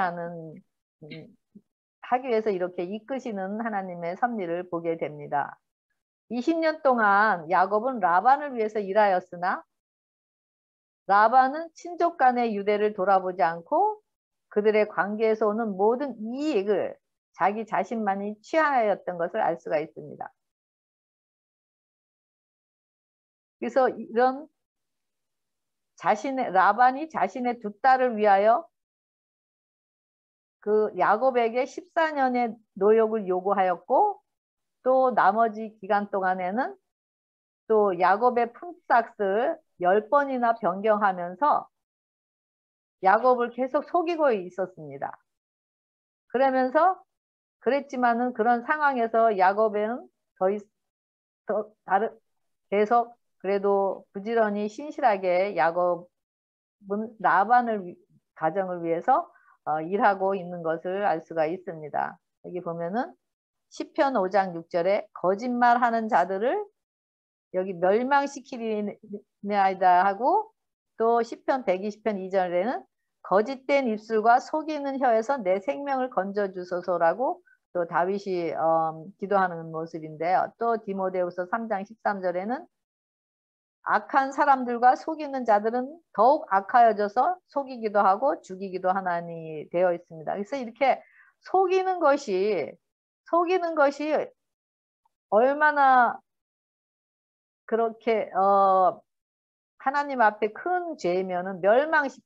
하기 위해서 이렇게 이끄시는 하나님의 섭리를 보게 됩니다. 20년 동안 야곱은 라반을 위해서 일하였으나 라반은 친족 간의 유대를 돌아보지 않고 그들의 관계에서 오는 모든 이익을 자기 자신만이 취하였던 것을 알 수가 있습니다. 그래서 이런 라반이 자신의 두 딸을 위하여 그 야곱에게 14년의 노역을 요구하였고 또 나머지 기간 동안에는 또 야곱의 품삯을 10번이나 변경하면서 야곱을 계속 속이고 있었습니다. 그러면서 그랬지만은 그런 상황에서 야곱은 계속 그래도 부지런히 신실하게 야곱은 라반을 가정을 위해서 일하고 있는 것을 알 수가 있습니다. 여기 보면은 시편 5장 6절에 거짓말하는 자들을 여기 멸망시키리이다 하고, 또 시편 120편 2절에는 거짓된 입술과 속이는 혀에서 내 생명을 건져주소서라고 또 다윗이 기도하는 모습인데요. 또 디모데후서 3장 13절에는 악한 사람들과 속이는 자들은 더욱 악하여져서 속이기도 하고 죽이기도 하나니 되어 있습니다. 그래서 이렇게 속이는 것이 얼마나 그렇게 하나님 앞에 큰 죄이면은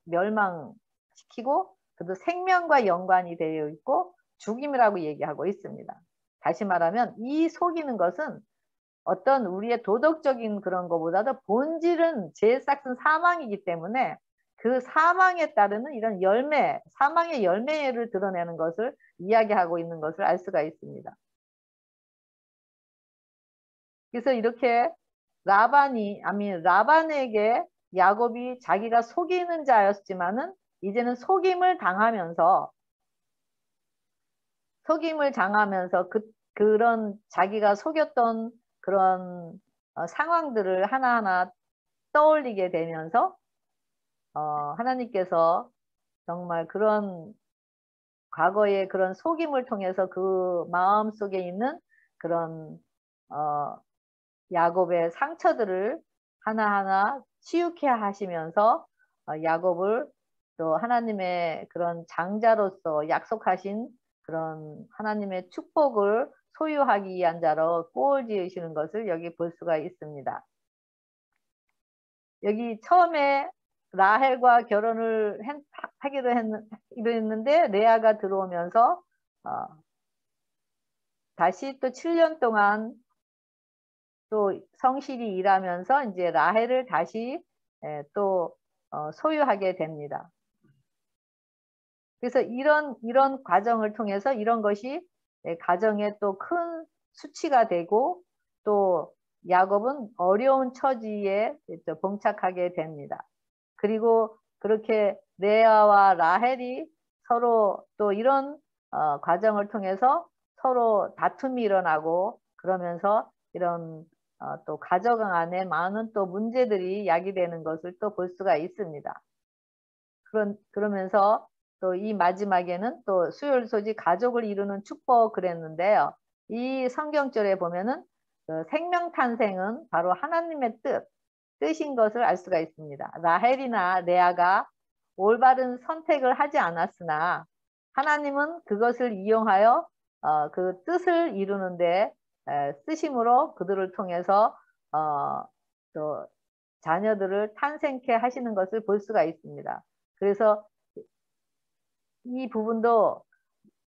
멸망시키고 그도 생명과 연관이 되어 있고 죽임이라고 얘기하고 있습니다. 다시 말하면 이 속이는 것은 어떤 우리의 도덕적인 그런 것보다도 본질은 죄의 싹은 사망이기 때문에 그 사망에 따르는 이런 사망의 열매를 드러내는 것을 이야기하고 있는 것을 알 수가 있습니다. 그래서 이렇게 라반에게 야곱이 자기가 속이는 자였지만은 이제는 속임을 당하면서 그런 자기가 속였던 그런 상황들을 하나하나 떠올리게 되면서 하나님께서 정말 그런 과거의 그런 속임을 통해서 그 마음 속에 있는 그런 야곱의 상처들을 하나하나 치유케 하시면서 야곱을 또 하나님의 그런 장자로서 약속하신 그런 하나님의 축복을 소유하기 위한 자로 꼴 지으시는 것을 여기 볼 수가 있습니다. 여기 처음에 라헬과 결혼을 하기로 했는데 레아가 들어오면서 다시 또 7년 동안 또 성실히 일하면서 이제 라헬을 다시 또 소유하게 됩니다. 그래서 이런 과정을 통해서 이런 것이 가정에 또 큰 수치가 되고 또 야곱은 어려운 처지에 봉착하게 됩니다. 그리고 그렇게 레아와 라헬이 서로 또 이런 과정을 통해서 서로 다툼이 일어나고 그러면서 이런 또 가정 안에 많은 또 문제들이 야기되는 것을 또 볼 수가 있습니다. 그러면서 또 이 마지막에는 또 수혈소지 가족을 이루는 축복 그랬는데요. 이 성경절에 보면은 그 생명탄생은 바로 하나님의 뜻인 것을 알 수가 있습니다. 라헬이나 레아가 올바른 선택을 하지 않았으나 하나님은 그것을 이용하여 그 뜻을 이루는데 쓰심으로 그들을 통해서 또 자녀들을 탄생케 하시는 것을 볼 수가 있습니다. 그래서 이 부분도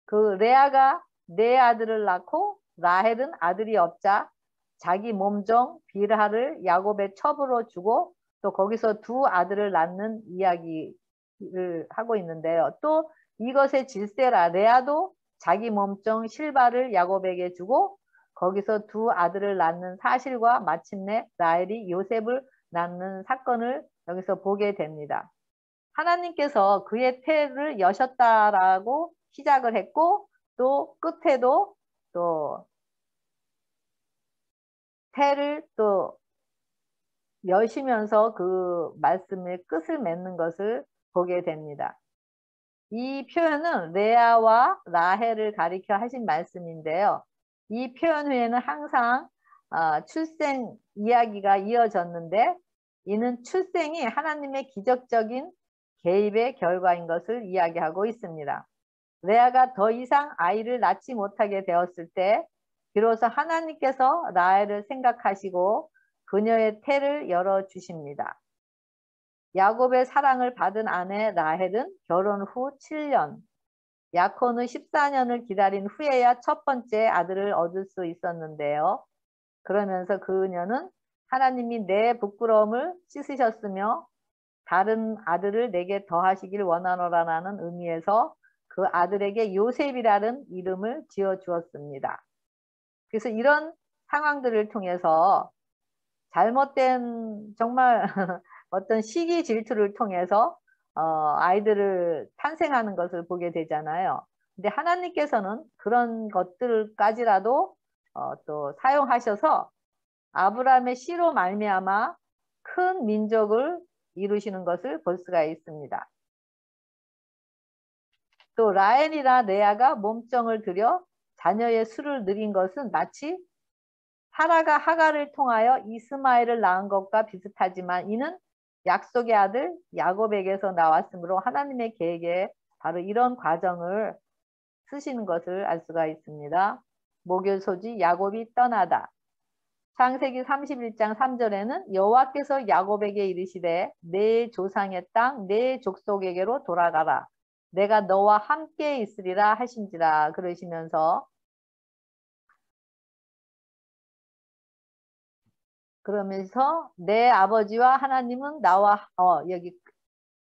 그 레아가 네 아들을 낳고 라헬은 아들이 없자 자기 몸종 빌하를 야곱의 첩으로 주고 또 거기서 두 아들을 낳는 이야기를 하고 있는데요. 또 이것의 질세라 레아도 자기 몸종 실바를 야곱에게 주고 거기서 두 아들을 낳는 사실과 마침내 라헬이 요셉을 낳는 사건을 여기서 보게 됩니다. 하나님께서 그의 태를 여셨다라고 시작을 했고 또 끝에도 또 태를 또 여시면서 그 말씀의 끝을 맺는 것을 보게 됩니다. 이 표현은 레아와 라헬을 가리켜 하신 말씀인데요. 이 표현 후에는 항상 출생 이야기가 이어졌는데 이는 출생이 하나님의 기적적인 개입의 결과인 것을 이야기하고 있습니다. 레아가 더 이상 아이를 낳지 못하게 되었을 때 비로소 하나님께서 라헬을 생각하시고 그녀의 태를 열어주십니다. 야곱의 사랑을 받은 아내 라헬은 결혼 후 7년, 약혼 후 14년을 기다린 후에야 첫 번째 아들을 얻을 수 있었는데요. 그러면서 그녀는 하나님이 내 부끄러움을 씻으셨으며 다른 아들을 내게 더하시길 원하노라라는 의미에서 그 아들에게 요셉이라는 이름을 지어 주었습니다. 그래서 이런 상황들을 통해서 잘못된 정말 어떤 시기 질투를 통해서 아이들을 탄생하는 것을 보게 되잖아요. 근데 하나님께서는 그런 것들까지라도 또 사용하셔서 아브라함의 씨로 말미암아 큰 민족을 이루시는 것을 볼 수가 있습니다. 또 라헬이나 레아가 몸정을 들여 자녀의 수를 늘린 것은 마치 사라가 하갈을 통하여 이스마엘을 낳은 것과 비슷하지만 이는 약속의 아들 야곱에게서 나왔으므로 하나님의 계획에 바로 이런 과정을 쓰시는 것을 알 수가 있습니다. 목요일 소지 야곱이 떠나다. 창세기 31장 3절에는 여호와께서 야곱에게 이르시되 내 조상의 땅 내 족속에게로 돌아가라. 내가 너와 함께 있으리라 하신지라 그러시면서 그러면서 내 아버지와 하나님은 나와 여기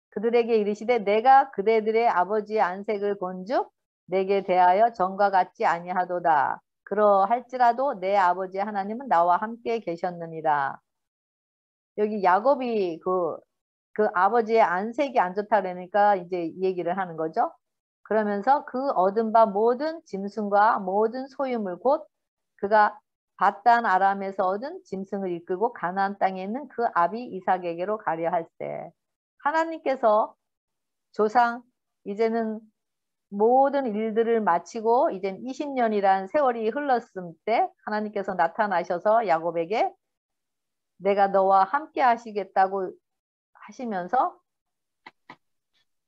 그들에게 이르시되 내가 그대들의 아버지의 안색을 본즉 내게 대하여 전과 같지 아니하도다. 그러할지라도 내 아버지 하나님은 나와 함께 계셨느니라. 여기 야곱이 그 아버지의 안색이 안 좋다 그러니까 이제 이 얘기를 하는 거죠. 그러면서 그 얻은 바 모든 짐승과 모든 소유물 곧 그가 바단 아람에서 얻은 짐승을 이끌고 가나안 땅에 있는 그 아비 이삭에게로 가려 할 때 하나님께서 조상 이제는 모든 일들을 마치고 이제 20년이란 세월이 흘렀을 때 하나님께서 나타나셔서 야곱에게 내가 너와 함께 하시겠다고 하시면서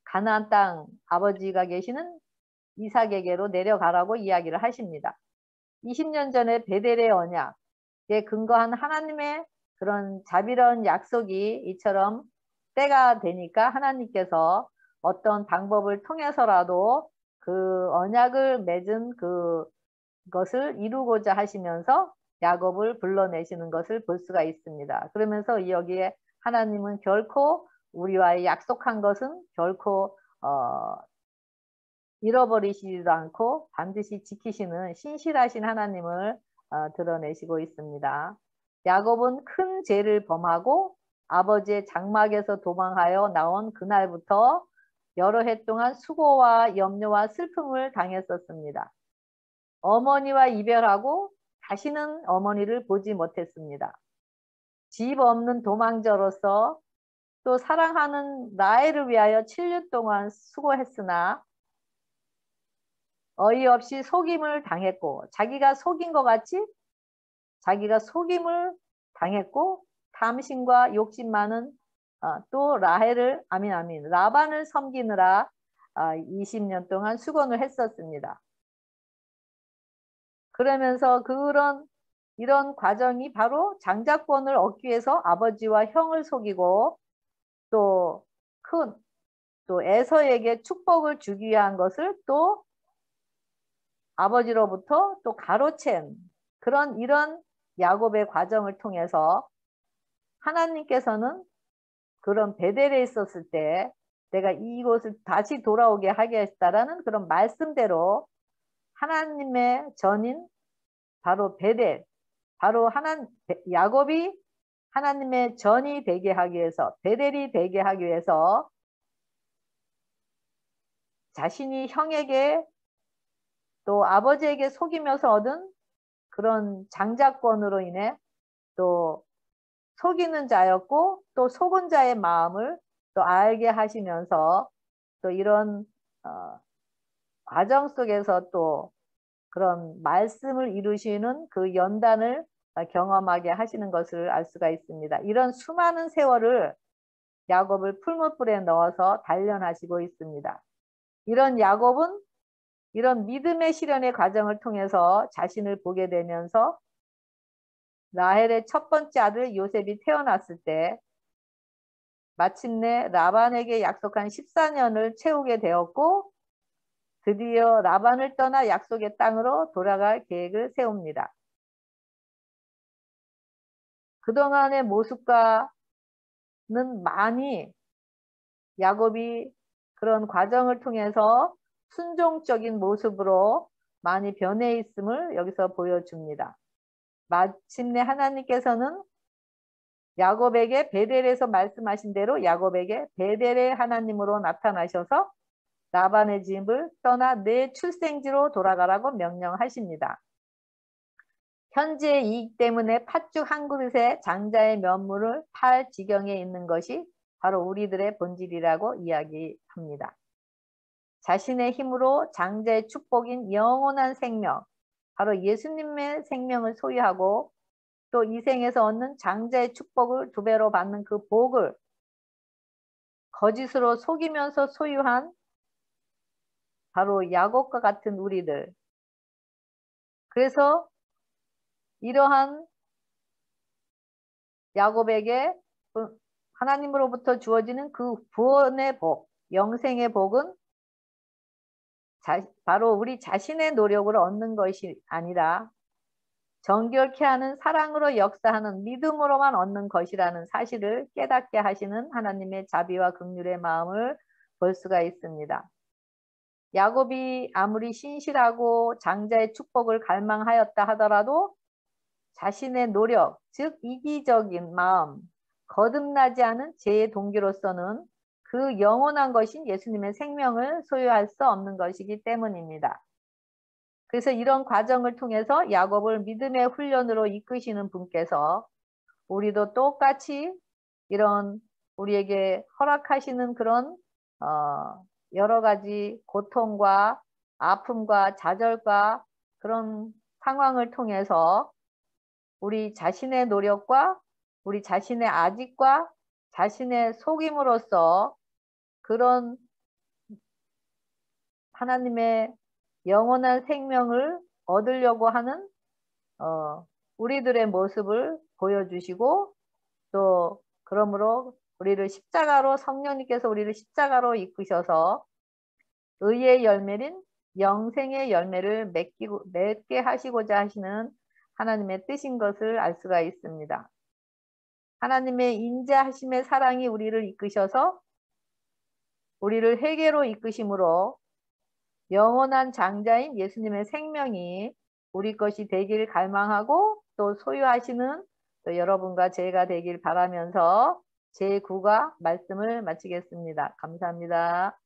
가나안 땅 아버지가 계시는 이삭에게로 내려가라고 이야기를 하십니다. 20년 전에 베델의 언약에 근거한 하나님의 그런 자비로운 약속이 이처럼 때가 되니까 하나님께서 어떤 방법을 통해서라도 그 언약을 맺은 그것을 이루고자 하시면서 야곱을 불러내시는 것을 볼 수가 있습니다. 그러면서 여기에 하나님은 결코 우리와의 약속한 것은 결코 잃어버리시지도 않고 반드시 지키시는 신실하신 하나님을 드러내시고 있습니다. 야곱은 큰 죄를 범하고 아버지의 장막에서 도망하여 나온 그날부터 여러 해 동안 수고와 염려와 슬픔을 당했었습니다. 어머니와 이별하고 다시는 어머니를 보지 못했습니다. 집 없는 도망자로서 또 사랑하는 라헬을 위하여 7년 동안 수고했으나 어이없이 속임을 당했고 자기가 속인 것 같이 자기가 속임을 당했고 탐심과 욕심 많은 또 라반을 섬기느라 20년 동안 수고를 했었습니다. 그러면서 이런 과정이 바로 장자권을 얻기 위해서 아버지와 형을 속이고 또 에서에게 축복을 주기 위한 것을 또 아버지로부터 또 가로챈 이런 야곱의 과정을 통해서 하나님께서는 그런 베델에 있었을 때 내가 이곳을 다시 돌아오게 하겠다라는 그런 말씀대로 하나님의 전인 바로 베델 바로 야곱이 하나님의 전이 되게 하기 위해서 베델이 되게 하기 위해서 자신이 형에게 또 아버지에게 속이면서 얻은 그런 장자권으로 인해 또 속이는 자였고 또 속은 자의 마음을 또 알게 하시면서 또 이런 과정 속에서 또 그런 말씀을 이루시는 그 연단을 경험하게 하시는 것을 알 수가 있습니다. 이런 수많은 세월을 야곱을 풀무불에 넣어서 단련하시고 있습니다. 이런 야곱은 이런 믿음의 실현의 과정을 통해서 자신을 보게 되면서 라헬의 첫 번째 아들 요셉이 태어났을 때 마침내 라반에게 약속한 14년을 채우게 되었고 드디어 라반을 떠나 약속의 땅으로 돌아갈 계획을 세웁니다. 그동안의 모습과는 많이 야곱이 그런 과정을 통해서 순종적인 모습으로 많이 변해 있음을 여기서 보여줍니다. 마침내 하나님께서는 야곱에게 베델에서 말씀하신 대로 야곱에게 베델의 하나님으로 나타나셔서 라반의 집을 떠나 내 출생지로 돌아가라고 명령하십니다. 현재의 이익 때문에 팥죽 한 그릇에 장자의 면물을 팔 지경에 있는 것이 바로 우리들의 본질이라고 이야기합니다. 자신의 힘으로 장자의 축복인 영원한 생명, 바로 예수님의 생명을 소유하고 또 이 생에서 얻는 장자의 축복을 2배로 받는 그 복을 거짓으로 속이면서 소유한 바로 야곱과 같은 우리들. 그래서 이러한 야곱에게 하나님으로부터 주어지는 그 구원의 복, 영생의 복은 바로 우리 자신의 노력으로 얻는 것이 아니라 정결케 하는 사랑으로 역사하는 믿음으로만 얻는 것이라는 사실을 깨닫게 하시는 하나님의 자비와 긍휼의 마음을 볼 수가 있습니다. 야곱이 아무리 신실하고 장자의 축복을 갈망하였다 하더라도 자신의 노력, 즉 이기적인 마음, 거듭나지 않은 제 동기로서는 그 영원한 것인 예수님의 생명을 소유할 수 없는 것이기 때문입니다. 그래서 이런 과정을 통해서 야곱을 믿음의 훈련으로 이끄시는 분께서 우리도 똑같이 이런 우리에게 허락하시는 그런 여러 가지 고통과 아픔과 좌절과 그런 상황을 통해서 우리 자신의 노력과 우리 자신의 아집과 자신의 속임으로써 그런 하나님의 영원한 생명을 얻으려고 하는 우리들의 모습을 보여주시고 또 그러므로 우리를 십자가로 성령님께서 우리를 십자가로 이끄셔서 의의 열매인 영생의 열매를 맺게 하시고자 하시는 하나님의 뜻인 것을 알 수가 있습니다. 하나님의 인자하심의 사랑이 우리를 이끄셔서 우리를 회개로 이끄심으로 영원한 장자인 예수님의 생명이 우리 것이 되길 갈망하고 또 소유하시는 또 여러분과 제가 되길 바라면서 제9과 말씀을 마치겠습니다. 감사합니다.